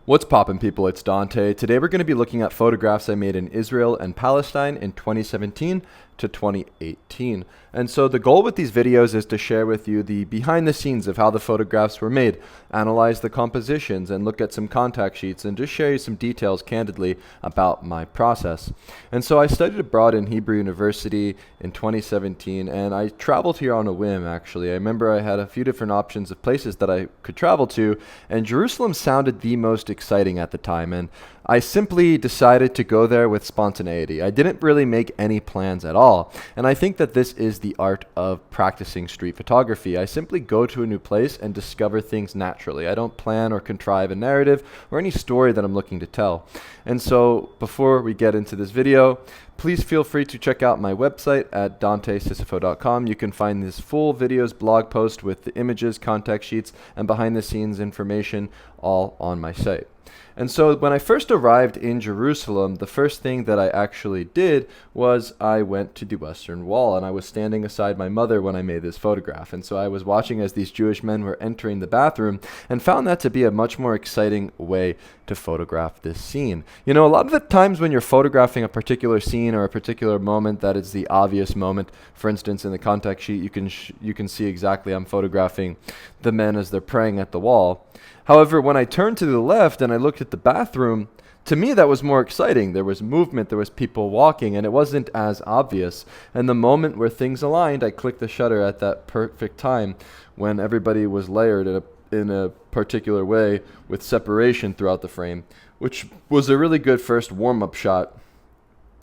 What's poppin', people? It's Dante. Today we're going to be looking at photographs I made in Israel and Palestine in 2017 to 2018. And so the goal with these videos is to share with you the behind the scenes of how the photographs were made, analyze the compositions, and look at some contact sheets and just share you some details candidly about my process. And so I studied abroad in Hebrew University in 2017, and I traveled here on a whim, actually. I remember I had a few different options of places that I could travel to, and Jerusalem sounded the most exciting at the time, and I simply decided to go there with spontaneity. I didn't really make any plans at all, and I think that this is the art of practicing street photography. I simply go to a new place and discover things naturally. I don't plan or contrive a narrative or any story that I'm looking to tell. And so before we get into this video, please feel free to check out my website at dantesisifo.com. You can find this full videos blog post with the images, contact sheets, and behind the scenes information all on my site. And so when I first arrived in Jerusalem, the first thing that I actually did was I went to the Western Wall, and I was standing aside my mother when I made this photograph. And so I was watching as these Jewish men were entering the bathroom and found that to be a much more exciting way to photograph this scene. You know, a lot of the times when you're photographing a particular scene or a particular moment that is the obvious moment, for instance, in the contact sheet, you can see exactly I'm photographing the men as they're praying at the wall. However, when I turned to the left and I looked at the bathroom, to me that was more exciting. There was movement, there was people walking, and it wasn't as obvious. And the moment where things aligned, I clicked the shutter at that perfect time when everybody was layered in a particular way with separation throughout the frame, which was a really good first warm-up shot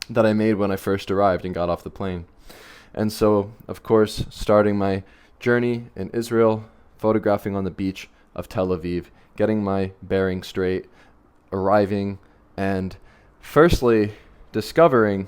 that I made when I first arrived and got off the plane. And so, of course, starting my journey in Israel, photographing on the beach of Tel Aviv, getting my bearings straight, arriving, and firstly discovering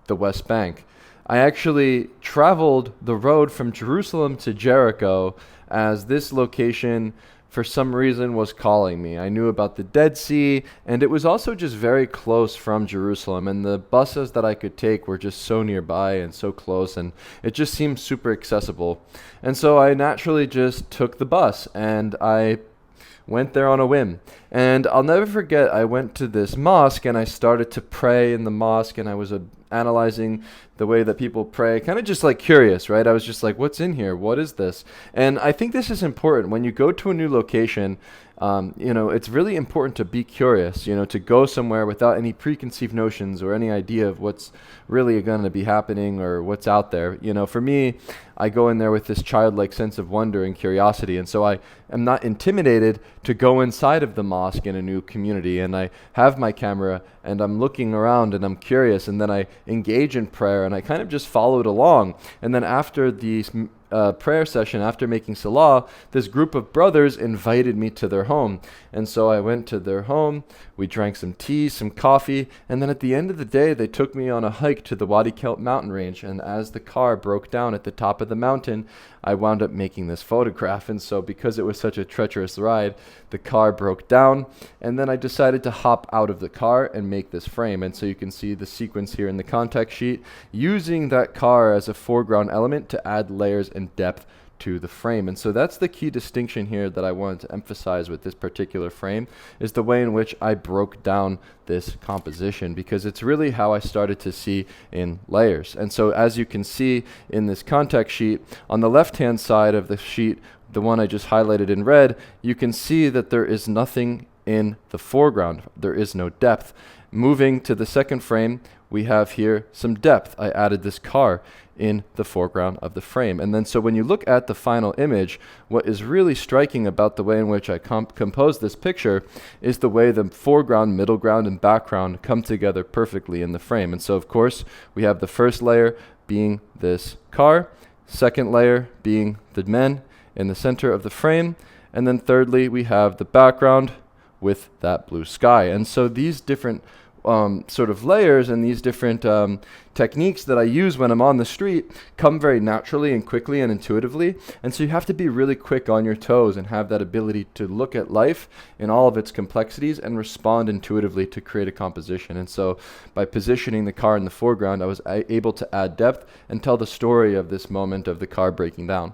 the West Bank. I actually traveled the road from Jerusalem to Jericho as this location for some reason was calling me. I knew about the Dead Sea, and it was also just very close from Jerusalem, and the buses that I could take were just so nearby and so close, and it just seemed super accessible. And so I naturally just took the bus, and I went there on a whim. And I'll never forget, I went to this mosque and I started to pray in the mosque, and I was analyzing the way that people pray, kind of just like curious, right? I was just like, what's in here? What is this? And I think this is important. When you go to a new location, it's really important to be curious, to go somewhere without any preconceived notions or any idea of what's really going to be happening or what's out there. For me, I go in there with this childlike sense of wonder and curiosity. And so I am not intimidated to go inside of the mosque in a new community. And I have my camera and I'm looking around and I'm curious. And then I engage in prayer and I kind of just followed along. And then after the prayer session, after making salah, this group of brothers invited me to their home. And so I went to their home, we drank some tea, some coffee, and then at the end of the day, they took me on a hike to the Wadi Kelt mountain range. And as the car broke down at the top of the mountain, I wound up making this photograph. And so because it was such a treacherous ride, the car broke down, and then I decided to hop out of the car and make this frame. And so you can see the sequence here in the contact sheet, using that car as a foreground element to add layers and depth to the frame. And so that's the key distinction here that I wanted to emphasize with this particular frame, is the way in which I broke down this composition, because it's really how I started to see in layers. And so as you can see in this contact sheet, on the left-hand side of the sheet, the one I just highlighted in red, you can see that there is nothing in the foreground. There is no depth. Moving to the second frame, we have here some depth. I added this car in the foreground of the frame. And then so when you look at the final image, what is really striking about the way in which I composed this picture is the way the foreground, middle ground, and background come together perfectly in the frame. And so of course, we have the first layer being this car, second layer being the men in the center of the frame, and then thirdly, we have the background with that blue sky. And so these different sort of layers and these different techniques that I use when I'm on the street come very naturally and quickly and intuitively. And so you have to be really quick on your toes and have that ability to look at life in all of its complexities and respond intuitively to create a composition. And so by positioning the car in the foreground, I was able to add depth and tell the story of this moment of the car breaking down.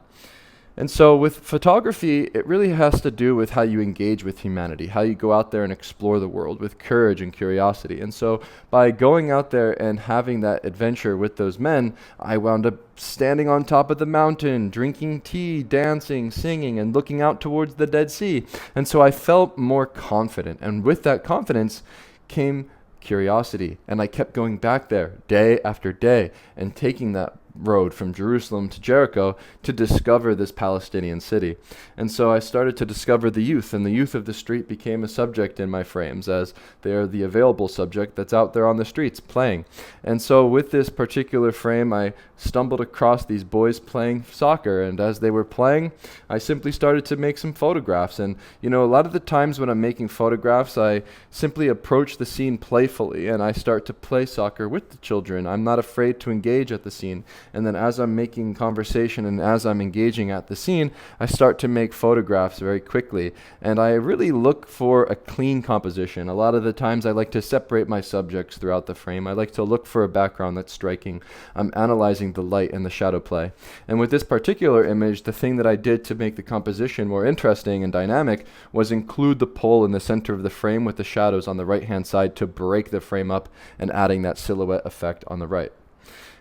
And so with photography, it really has to do with how you engage with humanity, how you go out there and explore the world with courage and curiosity. And so by going out there and having that adventure with those men, I wound up standing on top of the mountain, drinking tea, dancing, singing, and looking out towards the Dead Sea. And so I felt more confident. And with that confidence came curiosity. And I kept going back there day after day and taking that road from Jerusalem to Jericho to discover this Palestinian city. And so I started to discover the youth, and the youth of the street became a subject in my frames, as they are the available subject that's out there on the streets playing. And so with this particular frame, I stumbled across these boys playing soccer, and as they were playing, I simply started to make some photographs. And a lot of the times when I'm making photographs, I simply approach the scene playfully, and I start to play soccer with the children. I'm not afraid to engage at the scene. And then as I'm making conversation and as I'm engaging at the scene, I start to make photographs very quickly. And I really look for a clean composition. A lot of the times I like to separate my subjects throughout the frame. I like to look for a background that's striking. I'm analyzing the light and the shadow play. And with this particular image, the thing that I did to make the composition more interesting and dynamic was include the pole in the center of the frame with the shadows on the right-hand side to break the frame up and adding that silhouette effect on the right.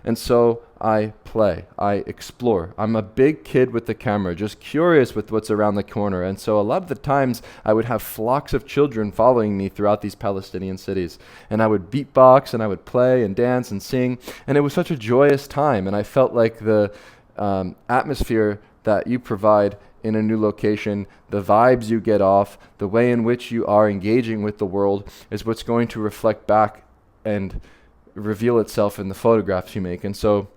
And so I play, I explore. I'm a big kid with the camera, just curious with what's around the corner. And so a lot of the times I would have flocks of children following me throughout these Palestinian cities. And I would beatbox and I would play and dance and sing. And it was such a joyous time. And I felt like the atmosphere that you provide in a new location, the vibes you get off, the way in which you are engaging with the world is what's going to reflect back and reveal itself in the photographs you make. And so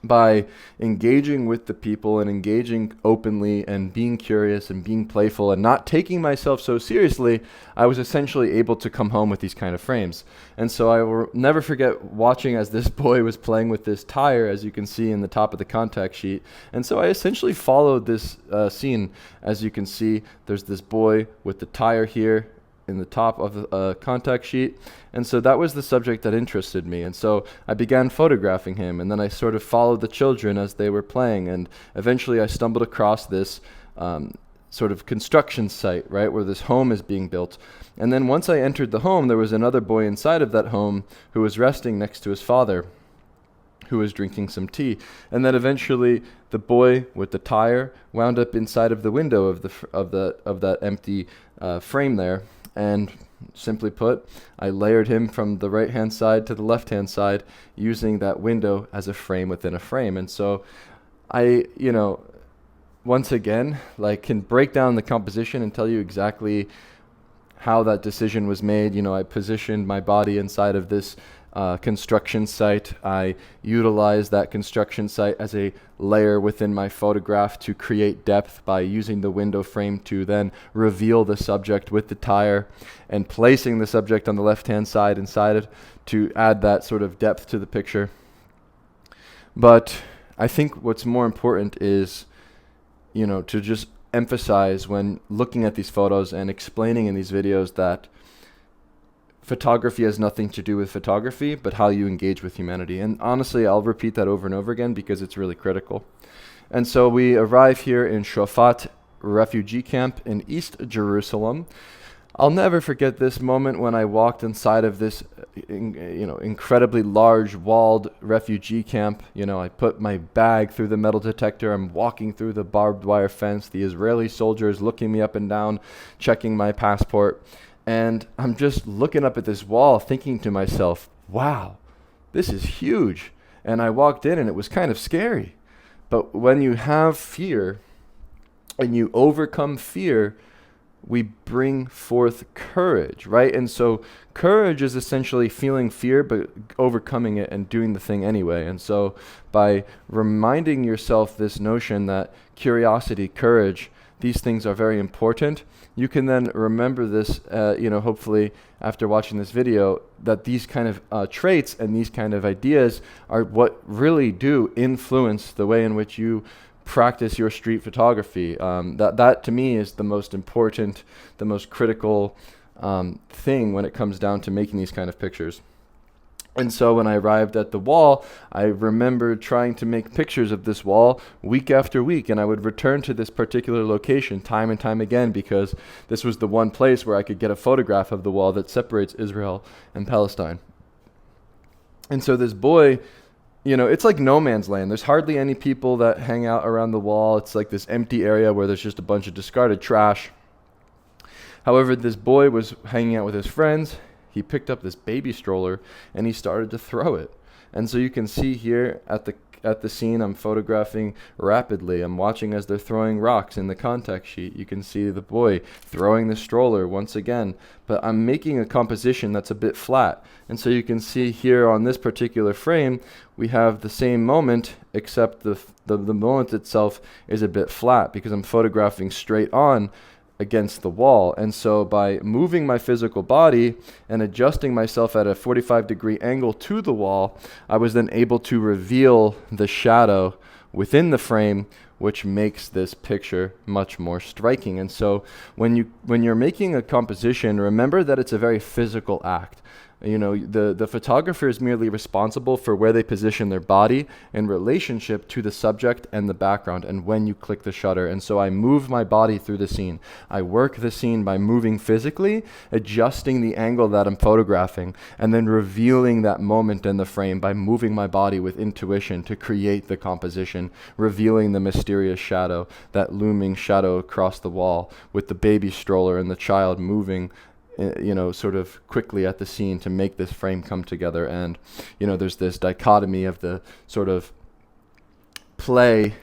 by engaging with the people and engaging openly and being curious and being playful and not taking myself so seriously, I was essentially able to come home with these kind of frames. And so I will never forget watching as this boy was playing with this tire, as you can see in the top of the contact sheet. And so I essentially followed this scene. As you can see, there's this boy with the tire here in the top of a contact sheet. And so that was the subject that interested me. And so I began photographing him, and then I sort of followed the children as they were playing. And eventually I stumbled across this sort of construction site, right, where this home is being built. And then once I entered the home, there was another boy inside of that home who was resting next to his father, who was drinking some tea. And then eventually the boy with the tire wound up inside of the window of that empty frame there. And simply put, I layered him from the right-hand side to the left-hand side using that window as a frame within a frame. And so I, once again, can break down the composition and tell you exactly how that decision was made. I positioned my body inside of this construction site. I utilized that construction site as a layer within my photograph to create depth by using the window frame to then reveal the subject with the tire and placing the subject on the left-hand side inside it to add that sort of depth to the picture. But I think what's more important is, to just emphasize when looking at these photos and explaining in these videos that photography has nothing to do with photography, but how you engage with humanity. And honestly, I'll repeat that over and over again because it's really critical. And so we arrive here in Shofat refugee camp in East Jerusalem. I'll never forget this moment when I walked inside of this incredibly large walled refugee camp. I put my bag through the metal detector. I'm walking through the barbed wire fence. The Israeli soldiers looking me up and down, checking my passport. And I'm just looking up at this wall thinking to myself, wow, this is huge. And I walked in and it was kind of scary. But when you have fear and you overcome fear, we bring forth courage, right? And so courage is essentially feeling fear, but overcoming it and doing the thing anyway. And so by reminding yourself this notion that curiosity, courage, these things are very important, you can then remember this, hopefully after watching this video, that these kind of traits and these kind of ideas are what really do influence the way in which you practice your street photography. That to me is the most important, the most critical thing when it comes down to making these kind of pictures. And so when I arrived at the wall, I remember trying to make pictures of this wall week after week, and I would return to this particular location time and time again because this was the one place where I could get a photograph of the wall that separates Israel and Palestine. And so this boy, it's like no man's land. There's hardly any people that hang out around the wall. It's like this empty area where there's just a bunch of discarded trash. However, this boy was hanging out with his friends. He picked up this baby stroller and he started to throw it. And so you can see here at the scene I'm photographing rapidly. I'm watching as they're throwing rocks in the contact sheet. You can see the boy throwing the stroller once again, but I'm making a composition that's a bit flat. And so you can see here on this particular frame, we have the same moment, except the moment itself is a bit flat because I'm photographing straight on against the wall. And so by moving my physical body and adjusting myself at a 45-degree angle to the wall, I was then able to reveal the shadow within the frame, which makes this picture much more striking. And so when you're making a composition, remember that it's a very physical act. The photographer is merely responsible for where they position their body in relationship to the subject and the background and when you click the shutter. And so I move my body through the scene. I work the scene by moving physically, adjusting the angle that I'm photographing, and then revealing that moment in the frame by moving my body with intuition to create the composition, revealing the mysterious shadow, that looming shadow across the wall with the baby stroller and the child moving sort of quickly at the scene to make this frame come together. And, there's this dichotomy of the sort of play,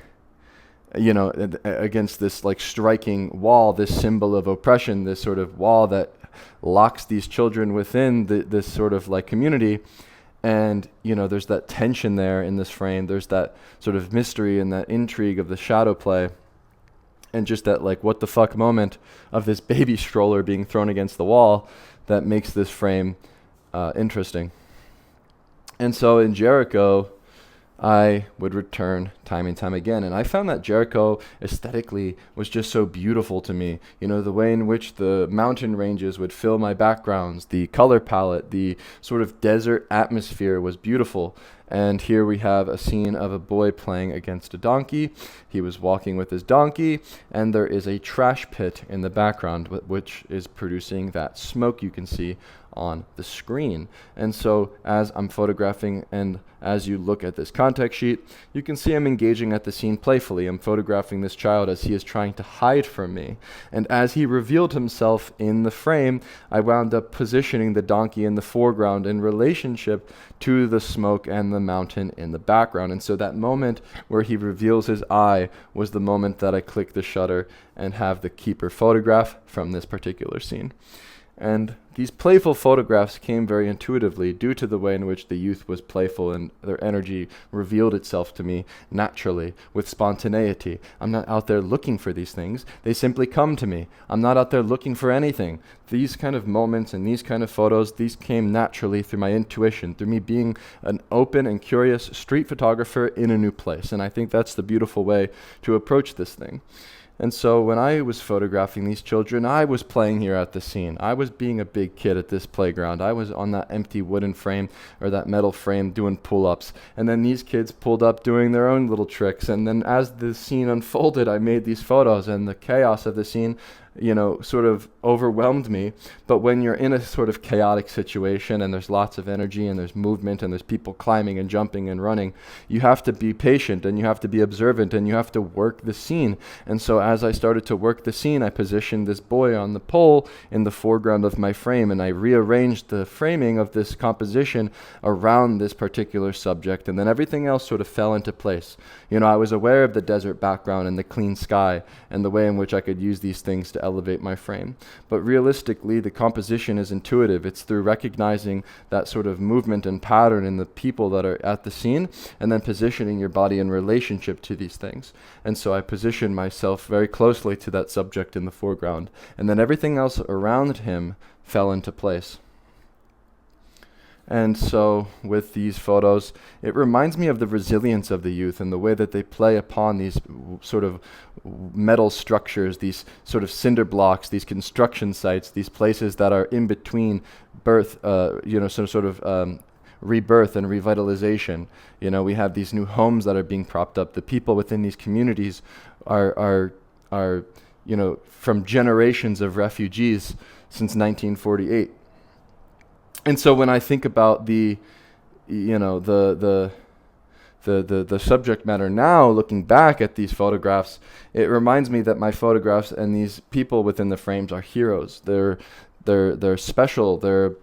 against this like striking wall, this symbol of oppression, this sort of wall that locks these children within this sort of like community. And, there's that tension there in this frame. There's that sort of mystery and that intrigue of the shadow play. And just that like what the fuck moment of this baby stroller being thrown against the wall that makes this frame interesting. And so in Jericho, I would return time and time again. And I found that Jericho aesthetically was just so beautiful to me. The way in which the mountain ranges would fill my backgrounds, the color palette, the sort of desert atmosphere was beautiful. And here we have a scene of a boy playing against a donkey. He was walking with his donkey, and there is a trash pit in the background, which is producing that smoke you can see on the screen. And so as I'm photographing and as you look at this contact sheet, you can see I'm engaging at the scene playfully. I'm photographing this child as he is trying to hide from me. And as he revealed himself in the frame, I wound up positioning the donkey in the foreground in relationship to the smoke and the mountain in the background. And so that moment where he reveals his eye was the moment that I click the shutter and have the keeper photograph from this particular scene. And these playful photographs came very intuitively due to the way in which the youth was playful and their energy revealed itself to me naturally with spontaneity. I'm not out there looking for these things. They simply come to me. I'm not out there looking for anything. These kind of moments and these kind of photos, these came naturally through my intuition, through me being an open and curious street photographer in a new place. And I think that's the beautiful way to approach this thing. And so when I was photographing these children, I was playing here at the scene. I was being a big kid at this playground. I was on that empty wooden frame or that metal frame doing pull-ups. And then these kids pulled up doing their own little tricks. And then as the scene unfolded, I made these photos, and the chaos of the scene sort of overwhelmed me. But when you're in a sort of chaotic situation and there's lots of energy and there's movement and there's people climbing and jumping and running, you have to be patient and you have to be observant and you have to work the scene. And so as I started to work the scene, I positioned this boy on the pole in the foreground of my frame, and I rearranged the framing of this composition around this particular subject, and then everything else sort of fell into place. I was aware of the desert background and the clean sky and the way in which I could use these things to elevate my frame. But realistically, the composition is intuitive. It's through recognizing that sort of movement and pattern in the people that are at the scene, and then positioning your body in relationship to these things. And so I positioned myself very closely to that subject in the foreground, and then everything else around him fell into place. And so with these photos, it reminds me of the resilience of the youth and the way that they play upon these sort of metal structures, these sort of cinder blocks, these construction sites, these places that are in between birth, rebirth and revitalization. We have these new homes that are being propped up. The people within these communities are from generations of refugees since 1948. And so when I think about the subject matter now, looking back at these photographs, it reminds me that my photographs and these people within the frames are heroes. They're special. They're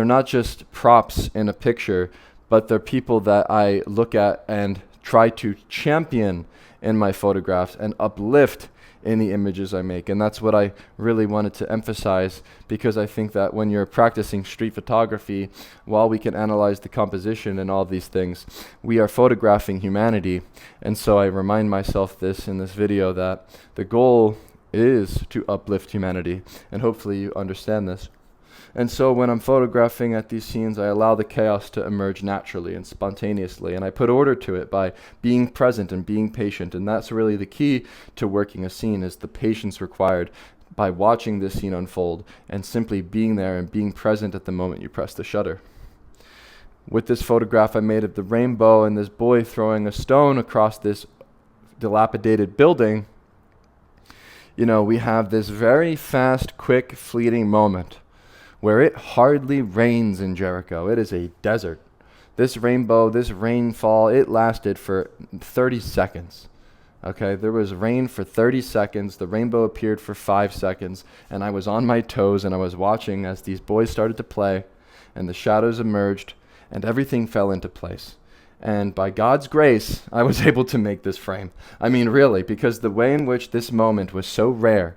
not just props in a picture, but they're people that I look at and try to champion in my photographs and uplift in the images I make. And that's what I really wanted to emphasize, because I think that when you're practicing street photography, while we can analyze the composition and all these things, we are photographing humanity. And so I remind myself this in this video, that the goal is to uplift humanity, and hopefully you understand this. And so when I'm photographing at these scenes, I allow the chaos to emerge naturally and spontaneously, and I put order to it by being present and being patient. And that's really the key to working a scene, is the patience required by watching this scene unfold and simply being there and being present at the moment you press the shutter. With this photograph I made of the rainbow and this boy throwing a stone across this dilapidated building, we have this very fast, quick, fleeting moment where it hardly rains in Jericho. It is a desert. This rainbow, this rainfall, it lasted for 30 seconds. Okay, there was rain for 30 seconds. The rainbow appeared for 5 seconds, and I was on my toes, and I was watching as these boys started to play, and the shadows emerged, and everything fell into place. And by God's grace, I was able to make this frame. I mean, really, because the way in which this moment was so rare,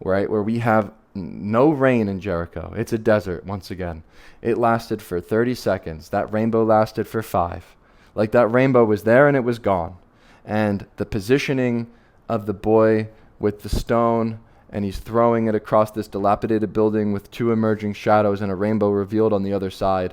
right, where we have no rain in Jericho. It's a desert once again. It lasted for 30 seconds. That rainbow lasted for 5. Like, that rainbow was there and it was gone. And the positioning of the boy with the stone, and he's throwing it across this dilapidated building with 2 emerging shadows and a rainbow revealed on the other side,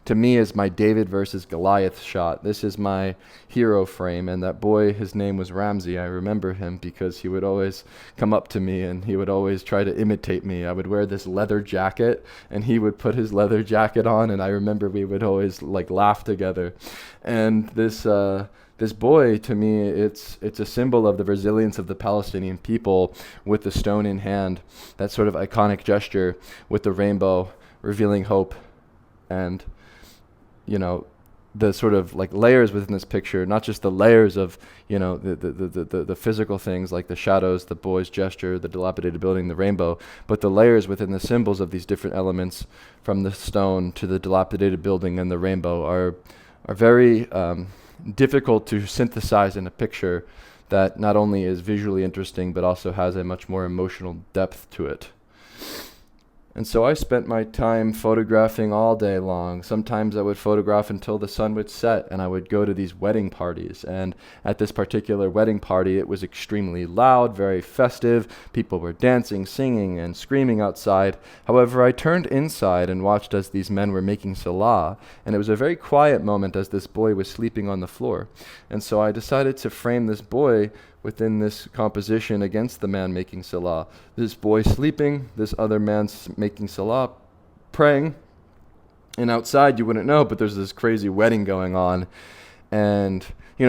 to me is my David versus Goliath shot. This is my hero frame, and that boy, his name was Ramsey. I remember him because he would always come up to me and he would always try to imitate me. I would wear this leather jacket and he would put his leather jacket on, and I remember we would always laugh together. And this boy, to me, it's a symbol of the resilience of the Palestinian people with the stone in hand, that sort of iconic gesture with the rainbow revealing hope. And the sort of layers within this picture, not just the layers of, the physical things like the shadows, the boy's gesture, the dilapidated building, the rainbow, but the layers within the symbols of these different elements, from the stone to the dilapidated building and the rainbow, are very difficult to synthesize in a picture that not only is visually interesting, but also has a much more emotional depth to it. And so I spent my time photographing all day long. Sometimes I would photograph until the sun would set, and I would go to these wedding parties. And at this particular wedding party, it was extremely loud, very festive. People were dancing, singing, and screaming outside. However, I turned inside and watched as these men were making salah, and it was a very quiet moment as this boy was sleeping on the floor. And so I decided to frame this boy within this composition against the man making salah. This boy sleeping, this other man making salah, praying, and outside you wouldn't know, but there's this crazy wedding going on. And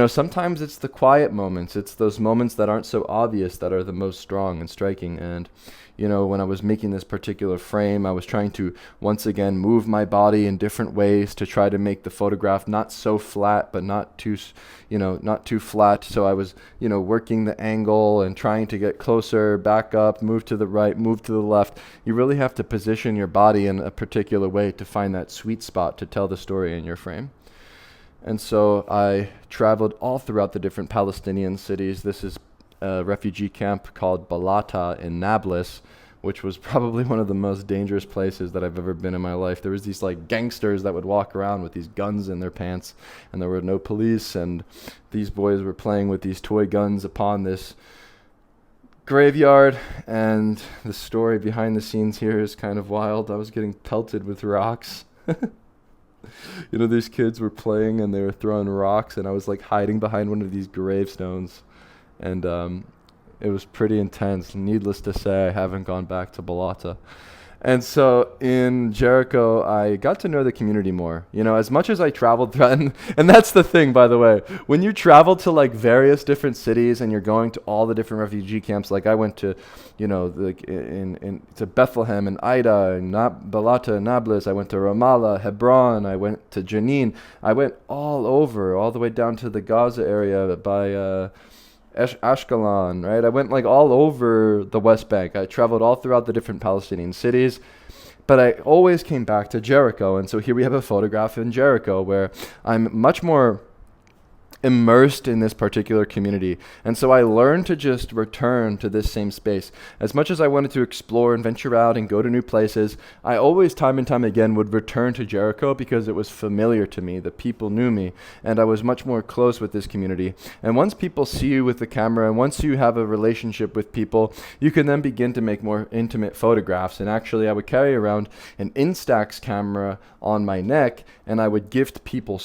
sometimes it's the quiet moments, it's those moments that aren't so obvious that are the most strong and striking. And when I was making this particular frame, I was trying to once again move my body in different ways to try to make the photograph not so flat, but not too flat. So I was, working the angle and trying to get closer, back up, move to the right, move to the left. You really have to position your body in a particular way to find that sweet spot to tell the story in your frame. And so I traveled all throughout the different Palestinian cities. This is a refugee camp called Balata in Nablus, which was probably one of the most dangerous places that I've ever been in my life. There was these gangsters that would walk around with these guns in their pants, and there were no police, and these boys were playing with these toy guns upon this graveyard. And the story behind the scenes here is kind of wild. I was getting pelted with rocks. These kids were playing and they were throwing rocks, and I was hiding behind one of these gravestones. And it was pretty intense. Needless to say, I haven't gone back to Balata. And so in Jericho, I got to know the community more. You know, as much as I traveled throughout, and that's the thing, by the way, when you travel to like various different cities and you're going to all the different refugee camps, like I went to, you know, like to Bethlehem and Ida and Balata and Nablus. I went to Ramallah, Hebron. I went to Jenin. I went all over, all the way down to the Gaza area by Ashkelon, right? I went like all over the West Bank. I traveled all throughout the different Palestinian cities, but I always came back to Jericho. And so here we have a photograph in Jericho where I'm much more immersed in this particular community. And so I learned to just return to this same space. As much as I wanted to explore and venture out and go to new places, I always, time and time again, would return to Jericho because it was familiar to me. The people knew me, and I was much more close with this community. And once people see you with the camera, and once you have a relationship with people, you can then begin to make more intimate photographs. And actually, I would carry around an Instax camera on my neck, and I would gift people,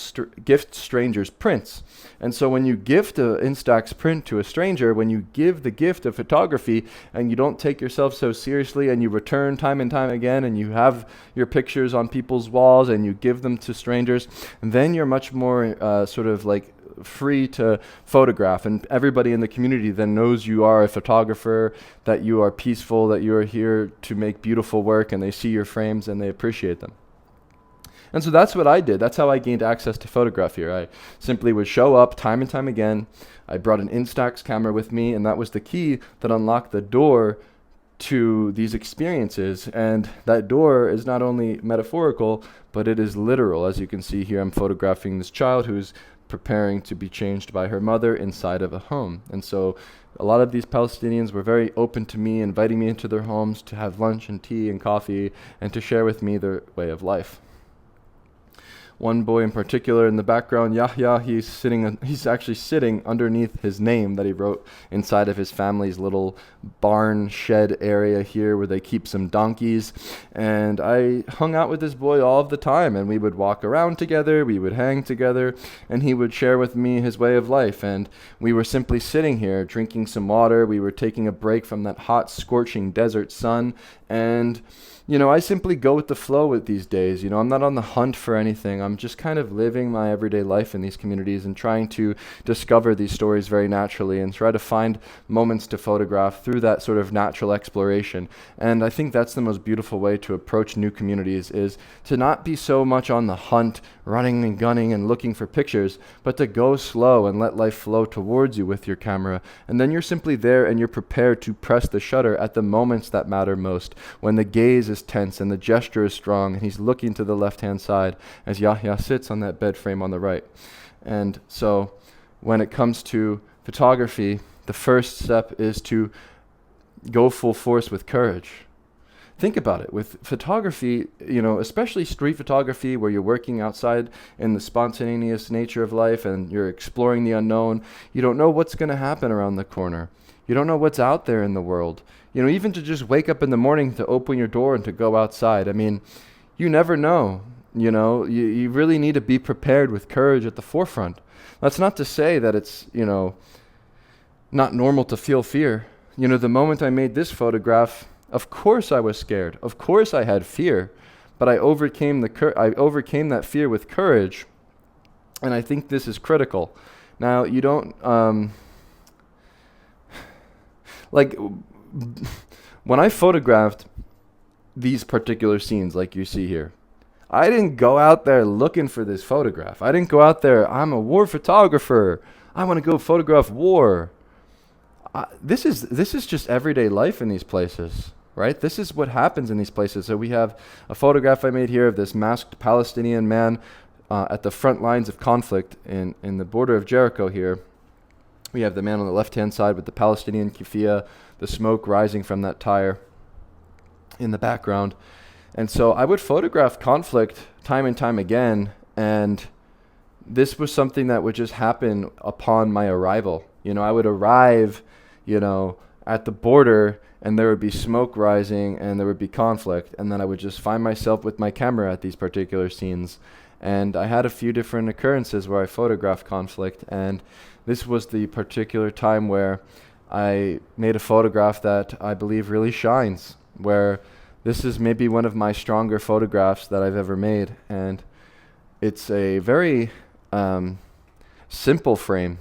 gift strangers prints. And so when you gift an Instax print to a stranger, when you give the gift of photography and you don't take yourself so seriously and you return time and time again and you have your pictures on people's walls and you give them to strangers, then you're much more sort of like free to photograph, and everybody in the community then knows you are a photographer, that you are peaceful, that you are here to make beautiful work, and they see your frames and they appreciate them. And so that's what I did. That's how I gained access to photograph here. I simply would show up time and time again. I brought an Instax camera with me, and that was the key that unlocked the door to these experiences. And that door is not only metaphorical, but it is literal. As you can see here, I'm photographing this child who's preparing to be changed by her mother inside of a home. And so a lot of these Palestinians were very open to me, inviting me into their homes to have lunch and tea and coffee and to share with me their way of life. One boy in particular in the background, Yahya, he's actually sitting underneath his name that he wrote inside of his family's little barn shed area here where they keep some donkeys. And I hung out with this boy all of the time, and we would walk around together, we would hang together, and he would share with me his way of life. And we were simply sitting here drinking some water. We were taking a break from that hot, scorching desert sun. And you know, I simply go with the flow with these days. You know, I'm not on the hunt for anything. I'm just kind of living my everyday life in these communities and trying to discover these stories very naturally and try to find moments to photograph through that sort of natural exploration. And I think that's the most beautiful way to approach new communities, is to not be so much on the hunt, running and gunning and looking for pictures, but to go slow and let life flow towards you with your camera. And then you're simply there and you're prepared to press the shutter at the moments that matter most, when the gaze is tense and the gesture is strong and he's looking to the left-hand side as Yahya sits on that bed frame on the right. And so when it comes to photography, the first step is to go full force with courage. Think about it. With photography, you know, especially street photography where you're working outside in the spontaneous nature of life and you're exploring the unknown, you don't know what's going to happen around the corner. You don't know what's out there in the world. You know, even to just wake up in the morning to open your door and to go outside. I mean, you never know. You know, you really need to be prepared with courage at the forefront. That's not to say that it's, you know, not normal to feel fear. You know, the moment I made this photograph, of course I was scared. Of course I had fear, but I overcame that fear with courage, and I think this is critical. Now, you don't like when I photographed these particular scenes like you see here, I didn't go out there looking for this photograph. I didn't go out there, I'm a war photographer, I want to go photograph war. This is just everyday life in these places. Right? This is what happens in these places. So we have a photograph I made here of this masked Palestinian man at the front lines of conflict in the border of Jericho here. We have the man on the left-hand side with the Palestinian keffiyeh, the smoke rising from that tire in the background. And so I would photograph conflict time and time again, and this was something that would just happen upon my arrival. You know, I would arrive, you know, at the border, and there would be smoke rising and there would be conflict, and then I would just find myself with my camera at these particular scenes. And I had a few different occurrences where I photographed conflict, and this was the particular time where I made a photograph that I believe really shines, where This is maybe one of my stronger photographs that I've ever made, and it's a very simple frame.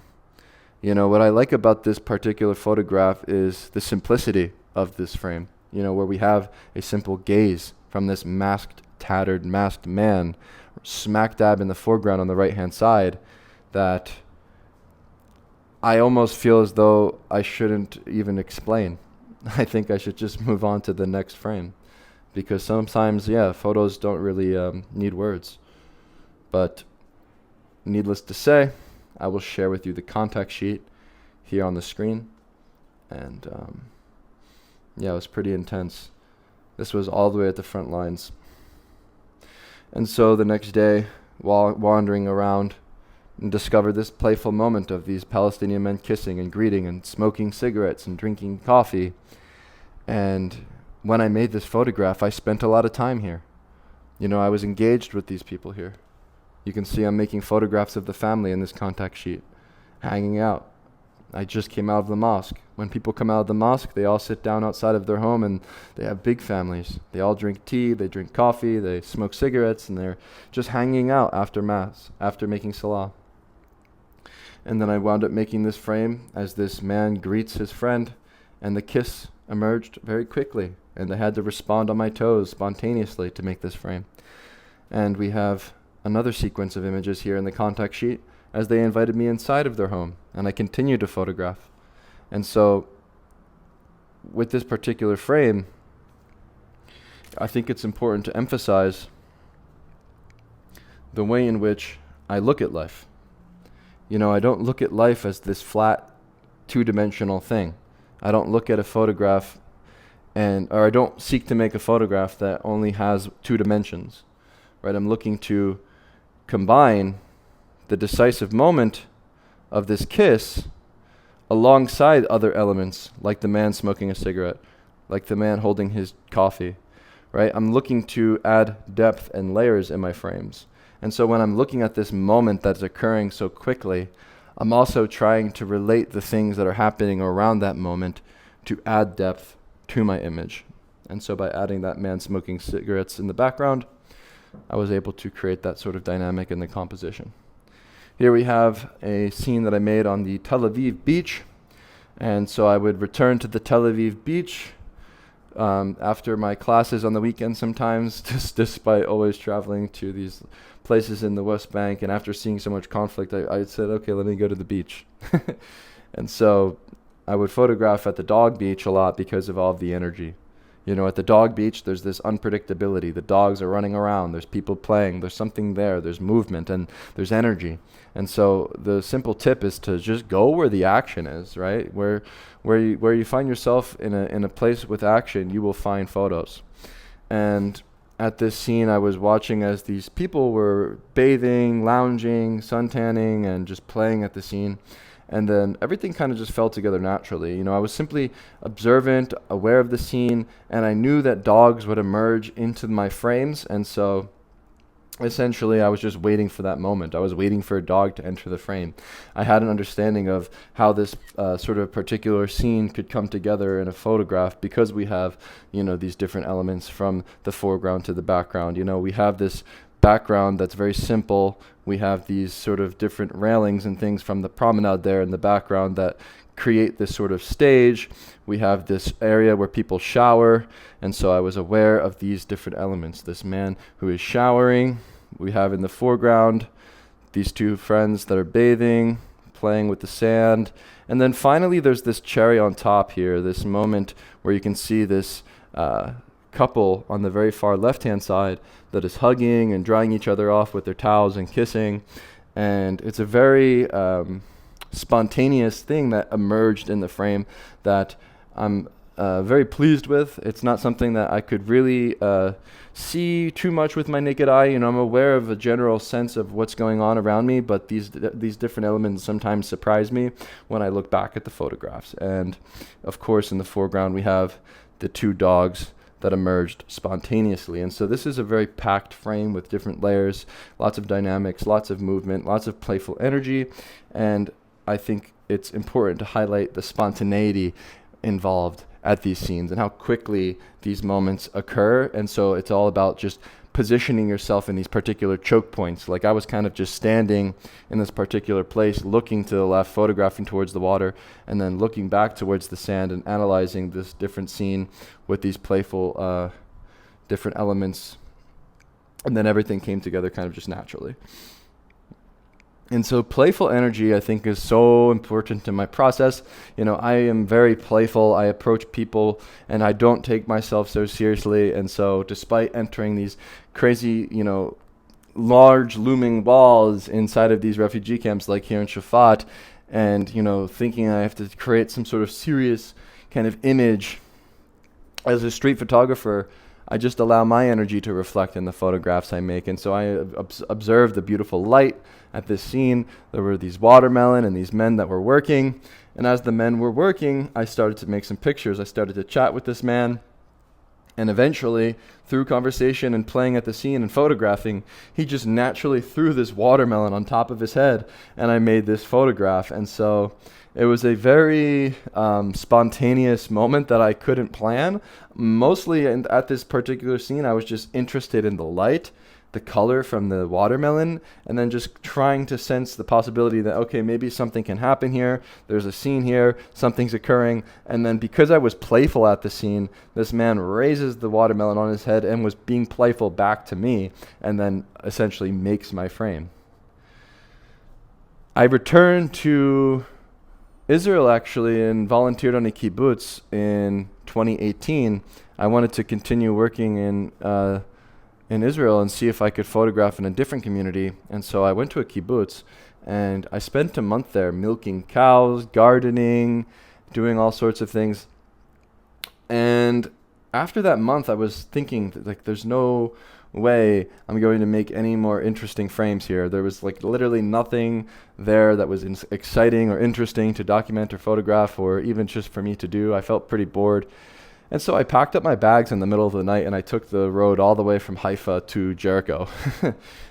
You know, what I like about this particular photograph is the simplicity of this frame, you know, where we have a simple gaze from this tattered, masked man smack dab in the foreground on the right-hand side, that I almost feel as though I shouldn't even explain. I think I should just move on to the next frame, because sometimes, photos don't really need words. But needless to say, I will share with you the contact sheet here on the screen. And it was pretty intense. This was all the way at the front lines. And so the next day, while wandering around, and discovered this playful moment of these Palestinian men kissing and greeting and smoking cigarettes and drinking coffee. And when I made this photograph, I spent a lot of time here. You know, I was engaged with these people here. You can see I'm making photographs of the family in this contact sheet, hanging out. I just came out of the mosque. When people come out of the mosque, they all sit down outside of their home and they have big families. They all drink tea, they drink coffee, they smoke cigarettes, and they're just hanging out after mass, after making salah. And then I wound up making this frame as this man greets his friend, and the kiss emerged very quickly, and I had to respond on my toes spontaneously to make this frame. And we have another sequence of images here in the contact sheet as they invited me inside of their home, and I continued to photograph. And so with this particular frame, I think it's important to emphasize the way in which I look at life. You know, I don't look at life as this flat, two-dimensional thing. I don't look at a photograph or I don't seek to make a photograph that only has 2 dimensions, right? I'm looking to combine the decisive moment of this kiss alongside other elements, like the man smoking a cigarette, like the man holding his coffee, right? I'm looking to add depth and layers in my frames. And so when I'm looking at this moment that's occurring so quickly, I'm also trying to relate the things that are happening around that moment to add depth to my image. And so by adding that man smoking cigarettes in the background, I was able to create that sort of dynamic in the composition. Here we have a scene that I made on the Tel Aviv beach. And so I would return to the Tel Aviv beach after my classes on the weekend sometimes, despite always traveling to these places in the West Bank. And after seeing so much conflict, I said, okay, let me go to the beach. And so I would photograph at the dog beach a lot because of all of the energy. You know, at the dog beach, there's this unpredictability. The dogs are running around. There's people playing. There's something there. There's movement and there's energy. And so the simple tip is to just go where the action is, right? Where you find yourself in a place with action, you will find photos. And at this scene, I was watching as these people were bathing, lounging, suntanning, and just playing at the scene. And then everything kind of just fell together naturally. You know, I was simply observant, aware of the scene, and I knew that dogs would emerge into my frames. And so essentially I was just waiting for that moment. I was waiting for a dog to enter the frame. I had an understanding of how this sort of particular scene could come together in a photograph because we have, you know, these different elements from the foreground to the background. You know, we have this background that's very simple. We have these sort of different railings and things from the promenade there in the background that create this sort of stage. We have this area where people shower, and so I was aware of these different elements. This man who is showering. We have in the foreground these 2 friends that are bathing, playing with the sand. And then finally there's this cherry on top here, this moment where you can see this couple on the very far left-hand side that is hugging and drying each other off with their towels and kissing. And it's a very spontaneous thing that emerged in the frame that I'm very pleased with. It's not something that I could really see too much with my naked eye. You know, I'm aware of a general sense of what's going on around me, but these different elements sometimes surprise me when I look back at the photographs. And of course, in the foreground, we have the 2 dogs that emerged spontaneously. And so this is a very packed frame with different layers, lots of dynamics, lots of movement, lots of playful energy. And I think it's important to highlight the spontaneity involved at these scenes and how quickly these moments occur. And so it's all about just positioning yourself in these particular choke points. Like I was kind of just standing in this particular place, looking to the left, photographing towards the water, and then looking back towards the sand and analyzing this different scene with these playful different elements. And then everything came together kind of just naturally. And so playful energy, I think, is so important in my process. I am very playful. I approach people and I don't take myself so seriously. And so despite entering these crazy, large looming walls inside of these refugee camps like here in Shafat, and, thinking I have to create some sort of serious kind of image as a street photographer, I just allow my energy to reflect in the photographs I make. And so I observed the beautiful light at this scene. There were these watermelon and these men that were working. And as the men were working, I started to make some pictures. I started to chat with this man. And eventually, through conversation and playing at the scene and photographing, he just naturally threw this watermelon on top of his head. And I made this photograph. And so it was a very spontaneous moment that I couldn't plan. Mostly at this particular scene, I was just interested in the light, the color from the watermelon, and then just trying to sense the possibility that, okay, maybe something can happen here. There's a scene here, something's occurring. And then because I was playful at the scene, this man raises the watermelon on his head and was being playful back to me, and then essentially makes my frame. I returned to Israel actually and volunteered on a kibbutz in 2018. I wanted to continue working in Israel and see if I could photograph in a different community. And so I went to a kibbutz and I spent a month there milking cows, gardening, doing all sorts of things. And after that month, I was thinking that, there's no way I'm going to make any more interesting frames here. There was literally nothing there that was exciting or interesting to document or photograph, or even just for me to do. I felt pretty bored. And so I packed up my bags in the middle of the night and I took the road all the way from Haifa to Jericho.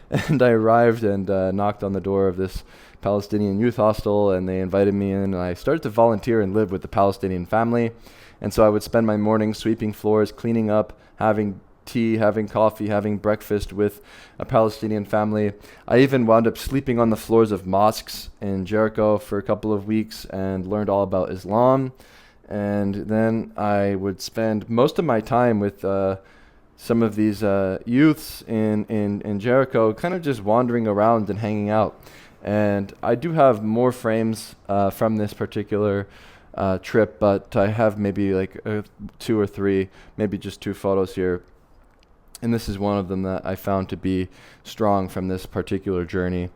And I arrived and knocked on the door of this Palestinian youth hostel, and they invited me in, and I started to volunteer and live with the Palestinian family. And so I would spend my mornings sweeping floors, cleaning up, having tea, having coffee, having breakfast with a Palestinian family. I even wound up sleeping on the floors of mosques in Jericho for a couple of weeks and learned all about Islam. And then I would spend most of my time with some of these youths in Jericho, kind of just wandering around and hanging out. And I do have more frames from this particular trip, but I have maybe 2 or 3, maybe just 2 photos here. And this is one of them that I found to be strong from this particular journey.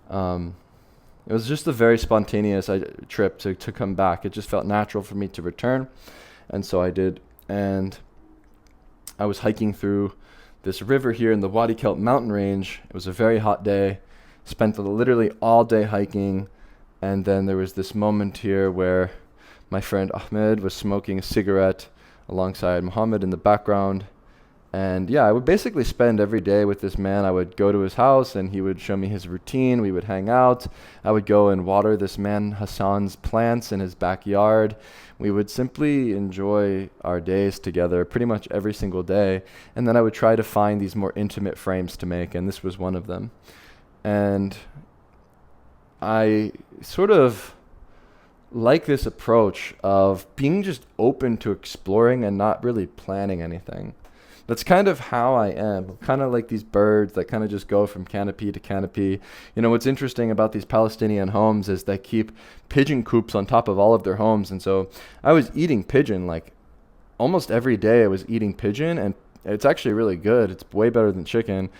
It was just a very spontaneous trip to come back. It just felt natural for me to return. And so I did. And I was hiking through this river here in the Wadi Kelt mountain range. It was a very hot day. Spent literally all day hiking. And then there was this moment here where my friend Ahmed was smoking a cigarette alongside Muhammad in the background. And yeah, I would basically spend every day with this man. I would go to his house and he would show me his routine. We would hang out. I would go and water this man Hassan's plants in his backyard. We would simply enjoy our days together pretty much every single day. And then I would try to find these more intimate frames to make, and this was one of them. And I sort of like this approach of being just open to exploring and not really planning anything. That's kind of how I am, kind of like these birds that kind of just go from canopy to canopy. What's interesting about these Palestinian homes is they keep pigeon coops on top of all of their homes. And so I was eating pigeon, almost every day I was eating pigeon, and it's actually really good. It's way better than chicken.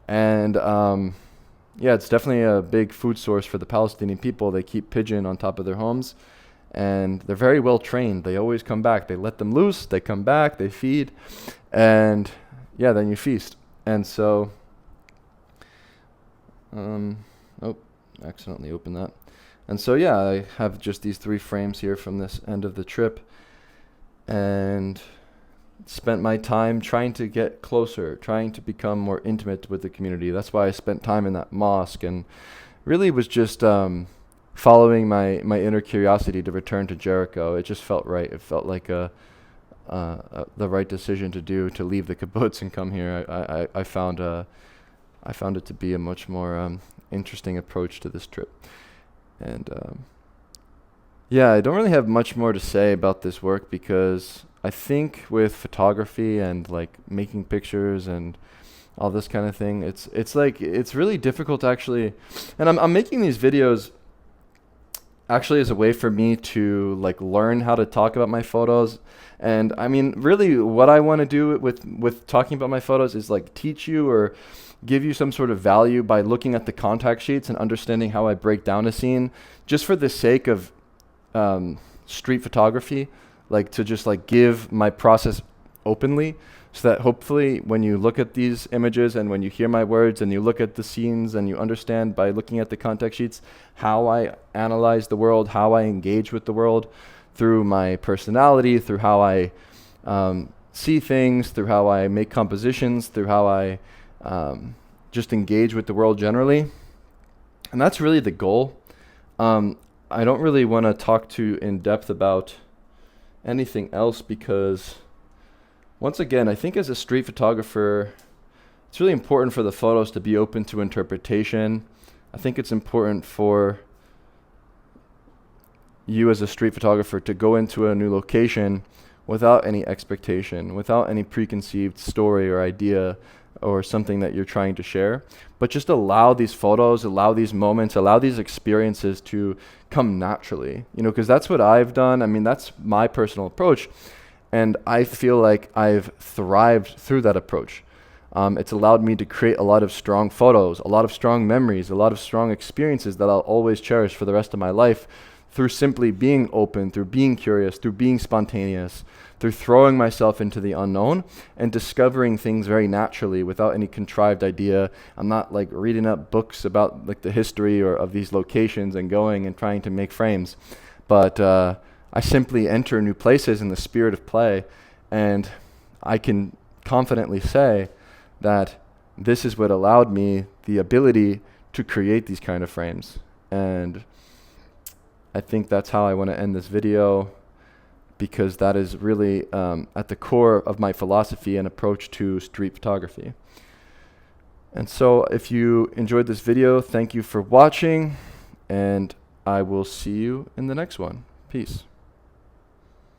And yeah, it's definitely a big food source for the Palestinian people. They keep pigeon on top of their homes, and they're very well trained. They always come back. They let them loose, they come back, they feed, and yeah, then you feast. And so, accidentally opened that. And so yeah, I have just these 3 frames here from this end of the trip, and spent my time trying to get closer, trying to become more intimate with the community. That's why I spent time in that mosque, and really was just following my inner curiosity to return to Jericho. It just felt right. It felt like a the right decision to do, to leave the kibbutz and come here. I found it to be a much more interesting approach to this trip. And yeah, I don't really have much more to say about this work, because I think with photography and like making pictures and all this kind of thing, it's really difficult to actually, and I'm making these videos actually as a way for me to like learn how to talk about my photos. And I mean, really what I want to do with talking about my photos is like teach you or give you some sort of value by looking at the contact sheets and understanding how I break down a scene, just for the sake of street photography, like to just like give my process openly, so that hopefully when you look at these images and when you hear my words and you look at the scenes and you understand by looking at the contact sheets how I analyze the world, how I engage with the world through my personality, through how I see things, through how I make compositions, through how I just engage with the world generally. And that's really the goal. I don't really want to talk too in depth about anything else, because once again, I think as a street photographer, it's really important for the photos to be open to interpretation. I think it's important for you as a street photographer to go into a new location without any expectation, without any preconceived story or idea or something that you're trying to share, but just allow these photos, allow these moments, allow these experiences to come naturally, because that's what I've done. I mean, that's my personal approach. And I feel like I've thrived through that approach. It's allowed me to create a lot of strong photos, a lot of strong memories, a lot of strong experiences that I'll always cherish for the rest of my life, through simply being open, through being curious, through being spontaneous, through throwing myself into the unknown and discovering things very naturally without any contrived idea. I'm not like reading up books about like the history or of these locations and going and trying to make frames, but I simply enter new places in the spirit of play, and I can confidently say that this is what allowed me the ability to create these kind of frames. And I think that's how I want to end this video, because that is really at the core of my philosophy and approach to street photography. And so if you enjoyed this video, thank you for watching, and I will see you in the next one. Peace.